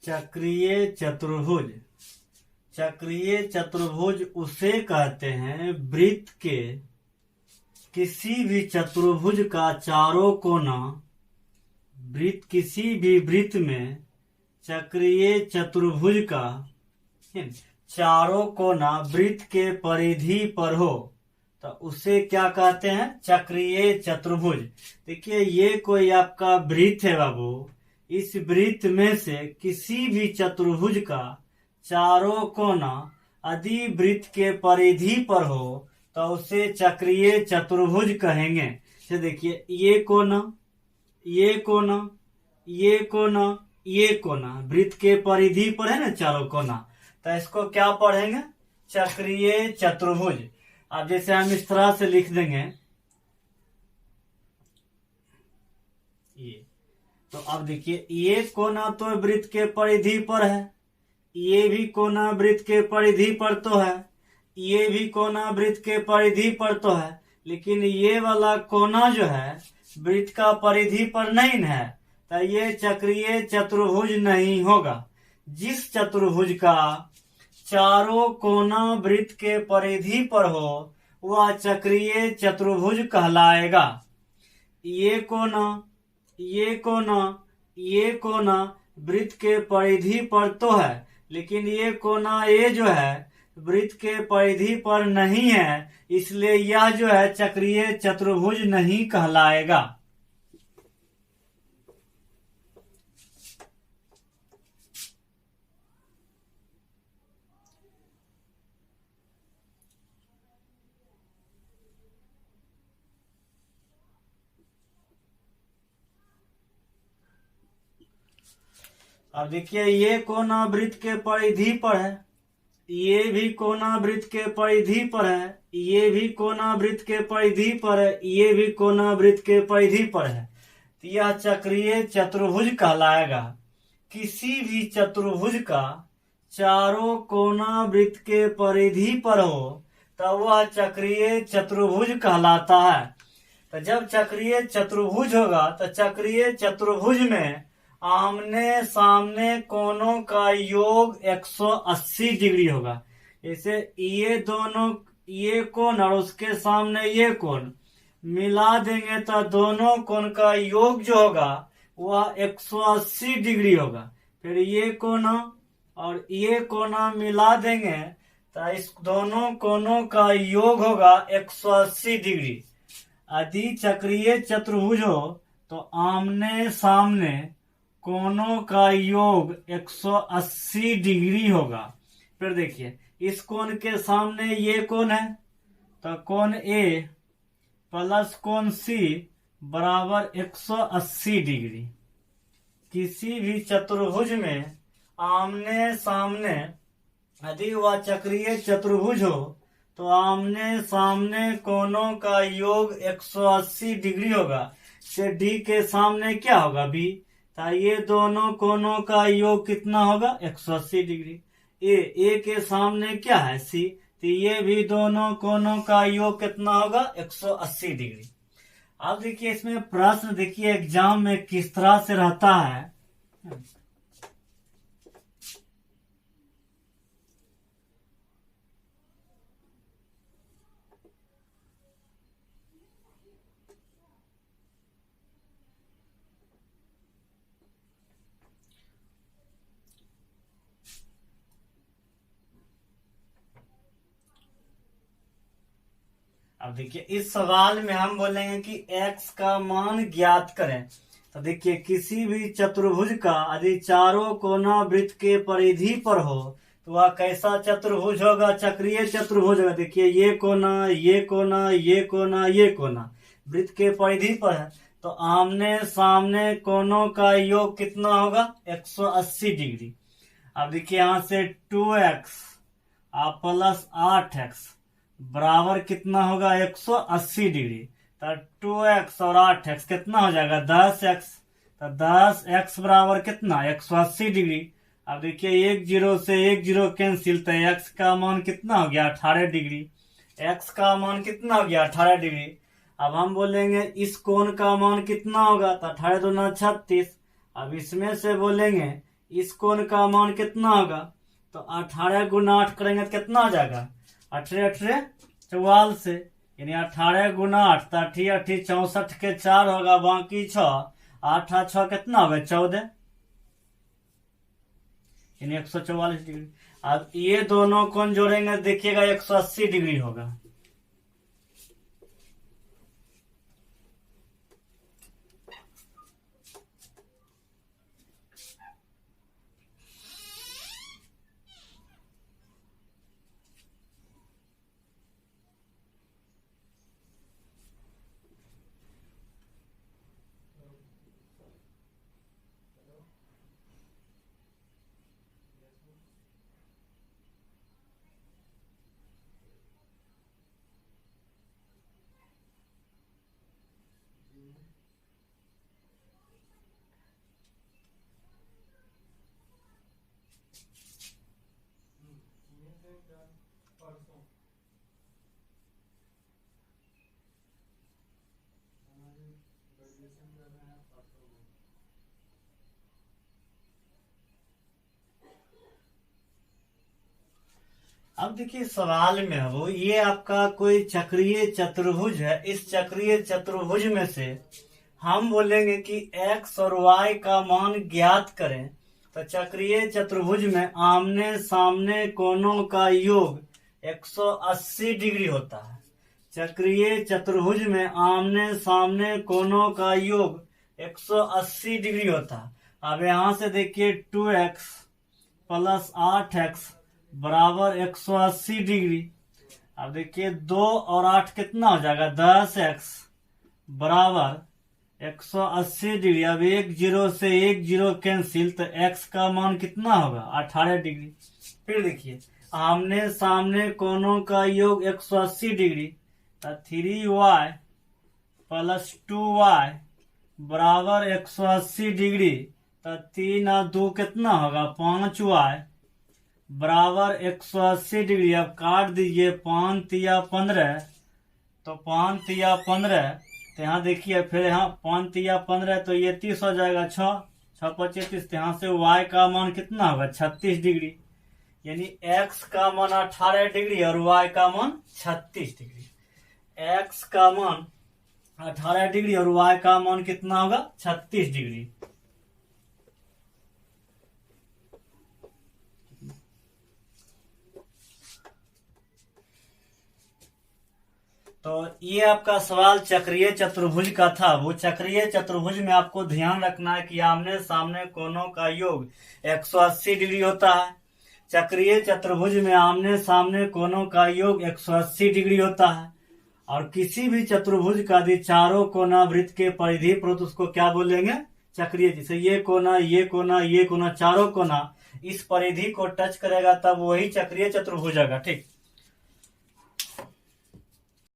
चक्रीय चतुर्भुज। चक्रीय चतुर्भुज उसे कहते हैं वृत्त के किसी भी चतुर्भुज का चारों कोना, वृत्त किसी भी वृत्त में चक्रीय चतुर्भुज का चारों कोना वृत्त के परिधि पर हो तो उसे क्या कहते हैं? चक्रीय चतुर्भुज। देखिए ये कोई आपका वृत्त है बाबू, इस वृत्त में से किसी भी चतुर्भुज का चारों कोना यदि वृत्त के परिधि पर हो तो उसे चक्रीय चतुर्भुज कहेंगे। तो देखिए ये कोना, ये कोना, ये कोना, ये कोना वृत्त के परिधि पर है ना चारों कोना, तो इसको क्या पढ़ेंगे? चक्रीय चतुर्भुज। अब जैसे हम इस तरह से लिख देंगे ये, तो अब देखिए ये कोना तो वृत्त के परिधि पर है, ये भी कोना वृत्त के परिधि पर तो है, ये भी कोना वृत्त के परिधि पर तो है, लेकिन ये वाला कोना जो है वृत्त का परिधि पर नहीं है, तो ये चक्रीय चतुर्भुज नहीं होगा। जिस चतुर्भुज का चारों कोना वृत्त के परिधि पर हो वह चक्रीय चतुर्भुज कहलाएगा। ये कोना, ये कोना, ये कोना वृत्त के परिधि पर तो है, लेकिन ये कोना ये जो है वृत्त के परिधि पर नहीं है, इसलिए यह जो है चक्रीय चतुर्भुज नहीं कहलाएगा। अब देखिए ये कोना वृत्त के परिधि पर है, ये भी कोना वृत्त के परिधि पर है, ये भी कोना वृत्त के परिधि पर है, ये भी कोना वृत्त के परिधि पर है, तो यह चक्रीय चतुर्भुज कहलाएगा। किसी भी चतुर्भुज का चारों कोना वृत्त के परिधि पर हो तो वह चक्रीय चतुर्भुज कहलाता है। तो जब चक्रीय चतुर्भुज होगा तो चक्रीय चतुर्भुज में आमने सामने कोनों का योग 180 डिग्री होगा। जैसे ये दोनों, ये कोण और उसके सामने ये कोण मिला देंगे तो दोनों कोण का योग जो होगा वह 180 डिग्री होगा। फिर ये कोना और ये कोना मिला देंगे तो इस दोनों कोनों का योग होगा 180 डिग्री। यदि चक्रीय चतुर्भुज हो तो आमने सामने कोनों का योग 180 डिग्री होगा। फिर देखिए इस कोण के सामने ये कोण है तो कोण ए प्लस कोण सी बराबर 180 डिग्री। किसी भी चतुर्भुज में आमने सामने यदि वह चक्रीय चतुर्भुज हो तो आमने सामने कोनों का योग 180 डिग्री होगा। से डी के सामने क्या होगा? बी, तो ये दोनों कोनों का योग कितना होगा? 180 डिग्री। ए के सामने क्या है? सी, तो ये भी दोनों कोनों का योग कितना होगा? 180 डिग्री। अब देखिए इसमें प्रश्न देखिए एग्जाम में किस तरह से रहता है। अब देखिए इस सवाल में हम बोलेंगे कि x का मान ज्ञात करें। तो देखिए किसी भी चतुर्भुज का यदि चारों कोना वृत्त के परिधि पर हो तो वह कैसा चतुर्भुज होगा? चक्रीय चतुर्भुज होगा। देखिए ये कोना, ये कोना, ये कोना, ये कोना वृत्त के परिधि पर है तो आमने सामने कोनों का योग कितना होगा? 180 डिग्री। अब देखिए यहाँ से 2x प्लस 8x बराबर कितना होगा? 180 डिग्री। तो 2x और 8x कितना हो जाएगा? 10x। तो 10x बराबर कितना? 180 डिग्री। अब देखिए एक जीरो से एक जीरो कैंसिल, तो x का मान कितना हो गया? 18 डिग्री। x का मान कितना हो गया? 18 डिग्री। अब हम बोलेंगे इस कोण का मान कितना होगा? तो 18 दूना 36। अब इसमें से बोलेंगे इस कोण का मान कितना होगा, तो 18 गुना 8 करेंगे तो कितना आ जाएगा, 18 18 44, यानी 18 गुना 8 तो 8 8 64 के 4 होगा, बाकी 6, 8 8 6 कितना होगा 14, यानी 144 डिग्री। अब ये दोनों कोण जोड़ेंगे देखिएगा 180 डिग्री होगा। अब देखिए सवाल में है वो, ये आपका कोई चक्रीय चतुर्भुज है, इस चक्रीय चतुर्भुज में से हम बोलेंगे कि x और y का मान ज्ञात करें। तो चक्रीय चतुर्भुज में आमने सामने कोणों का योग 180 डिग्री होता है। चक्रीय चतुर्भुज में आमने सामने कोणों का योग 180 डिग्री होता है। अब यहां से देखिए 2x प्लस 8x बराबर 180 डिग्री। अब देखिए 2 और 8 कितना हो जाएगा, 10x बराबर 180 डिग्री। अब 1 0 से 1 0 कैंसिल, तो x का मान कितना होगा 18 डिग्री। फिर देखिए आमने सामने कोणों का योग 180 डिग्री, तो 3y प्लस 2y बराबर 180 डिग्री। तो 3 और 2 कितना होगा 5y बराबर 180 डिग्री। अब काट दीजिए, 5 तिया 15, तो 5 तिया 15, तो यहाँ देखिए फिर यहाँ 5 तिया 15, तो ये 30 हो जाएगा, 6 6 25 30, तो यहाँ से y का मान कितना होगा 36 डिग्री। यानी x का मान 18 डिग्री और y का मान 36 डिग्री। x का मान 18 डिग्री और y का मान कितना होगा 36 डिग्री। तो ये आपका सवाल चक्रीय चतुर्भुज का था। वो चक्रीय चतुर्भुज में आपको ध्यान रखना है कि आमने सामने कोणों का योग 180 डिग्री होता है। चक्रीय चतुर्भुज में आमने सामने कोणों का योग 180 डिग्री होता है। और किसी भी चतुर्भुज का यदि चारों कोना वृत्त के परिधि पर तो उसको क्या बोलेंगे, चक्रीय। जैसे ये कोना ये कोना ये कोना, चारों कोना इस परिधि को टच करेगा तब वही चक्रीय चतुर्भुज होगा। ठीक।